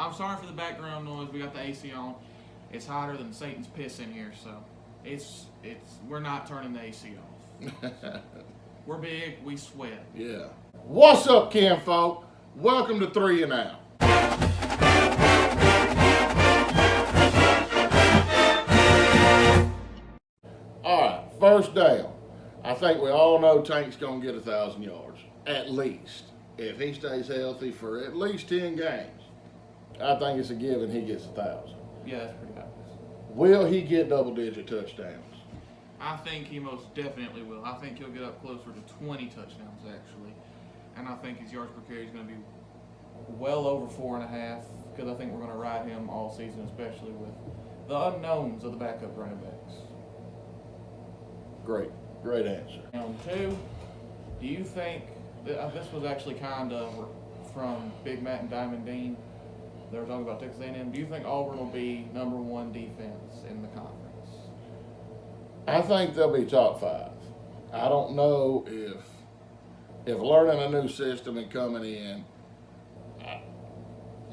I'm sorry for the background noise. We got the AC on. It's hotter than Satan's piss in here, so we're not turning the AC off. We're big, we sweat. Yeah. What's up, kinfolk? Welcome to 3 and Out. All right, first down. I think we all know Tank's going to get 1,000 yards, at least. If he stays healthy for at least 10 games, I think it's a given he gets 1,000. Yeah, that's pretty high. Will he get double-digit touchdowns? I think he most definitely will. I think he'll get up closer to 20 touchdowns, actually. And I think his yards per carry is going to be well over 4.5, because I think we're going to ride him all season, especially with the unknowns of the backup running backs. Great answer. Round 2, do you think, this was actually kind of from Big Matt and Diamond Dean, they were talking about Texas A&M, do you think Auburn will be number 1 defense in the conference? I think they'll be top 5. I don't know if learning a new system and coming in,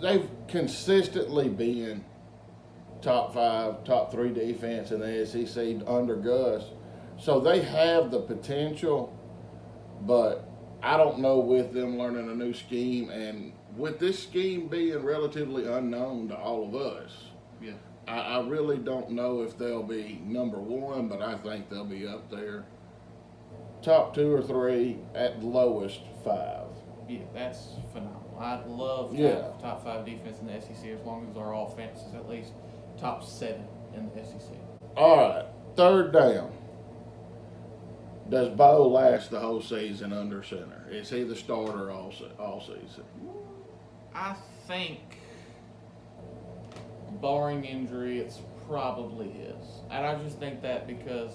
they've consistently been top 5, top 3 defense in the SEC under Gus. So they have the potential, but I don't know with them learning a new scheme and with this scheme being relatively unknown to all of us. Yeah. I really don't know if they'll be number 1, but I think they'll be up there. Top 2 or 3, at lowest 5. Yeah, that's phenomenal. I'd love to have top 5 defense in the SEC as long as our offense is at least top 7 in the SEC. All right, third down. Does Bo last the whole season under center? Is he the starter all season? I think, barring injury, it's probably is. And I just think that because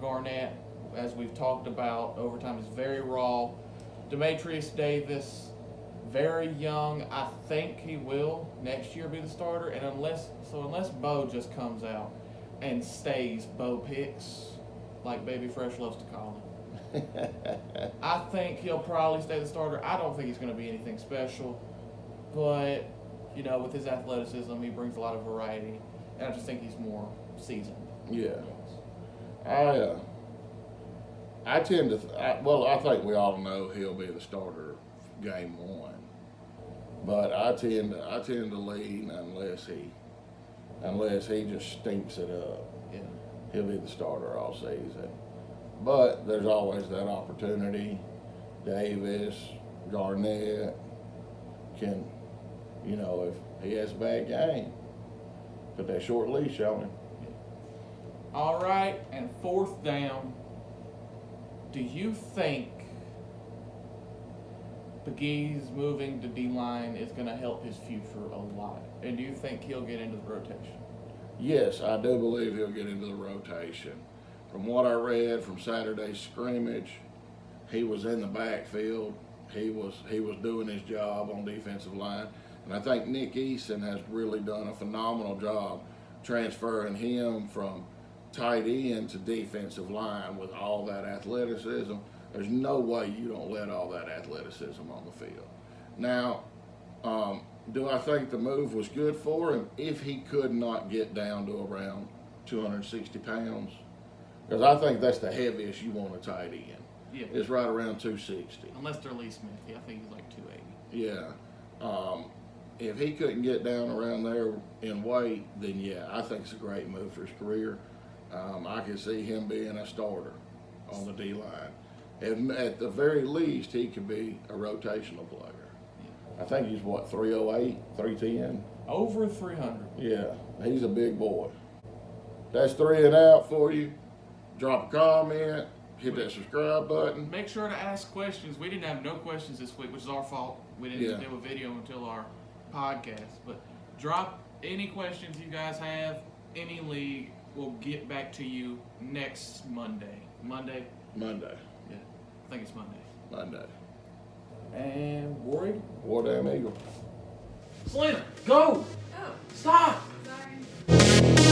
Garnett, as we've talked about, overtime is very raw. Demetrius Davis, very young. I think he will next year be the starter. And unless Bo just comes out and stays Bo Keep, like Baby Fresh loves to call him, I think he'll probably stay the starter. I don't think he's going to be anything special, but you know, with his athleticism, he brings a lot of variety, and I just think he's more seasoned. Yeah. I tend to, I think we all know he'll be the starter game 1, but I tend to lean unless he just stinks it up. Yeah. He'll be the starter all season. But there's always that opportunity. Davis, Garnett can, you know, if he has a bad game, put that short leash on him. All right, and fourth down, do you think Pegues moving to D-line is going to help his future a lot? And do you think he'll get into the rotation? Yes, I do believe he'll get into the rotation. From what I read from Saturday's scrimmage, he was in the backfield. He was doing his job on defensive line. And I think Nick Eason has really done a phenomenal job transferring him from tight end to defensive line with all that athleticism. There's no way you don't let all that athleticism on the field. Now, do I think the move was good for him if he could not get down to around 260 pounds? Because I think that's the heaviest you want a tight end. Yeah. It's right around 260. Unless they're Lee Smith. Yeah, I think he's like 280. Yeah. If he couldn't get down around there in weight, then yeah, I think it's a great move for his career. I can see him being a starter on the D-line. At the very least, he could be a rotational player. I think he's, 308, 310? Over 300. Yeah, he's a big boy. That's 3 and Out for you. Drop a comment, hit that subscribe button. Make sure to ask questions. We didn't have no questions this week, which is our fault. We didn't do a video until our podcast. But drop any questions you guys have, any league. We'll get back to you next Monday. Monday? Monday. Yeah, I think it's Monday. Monday. And Warrior? War Damn Eagle. Selena, go! Oh, Stop! sorry.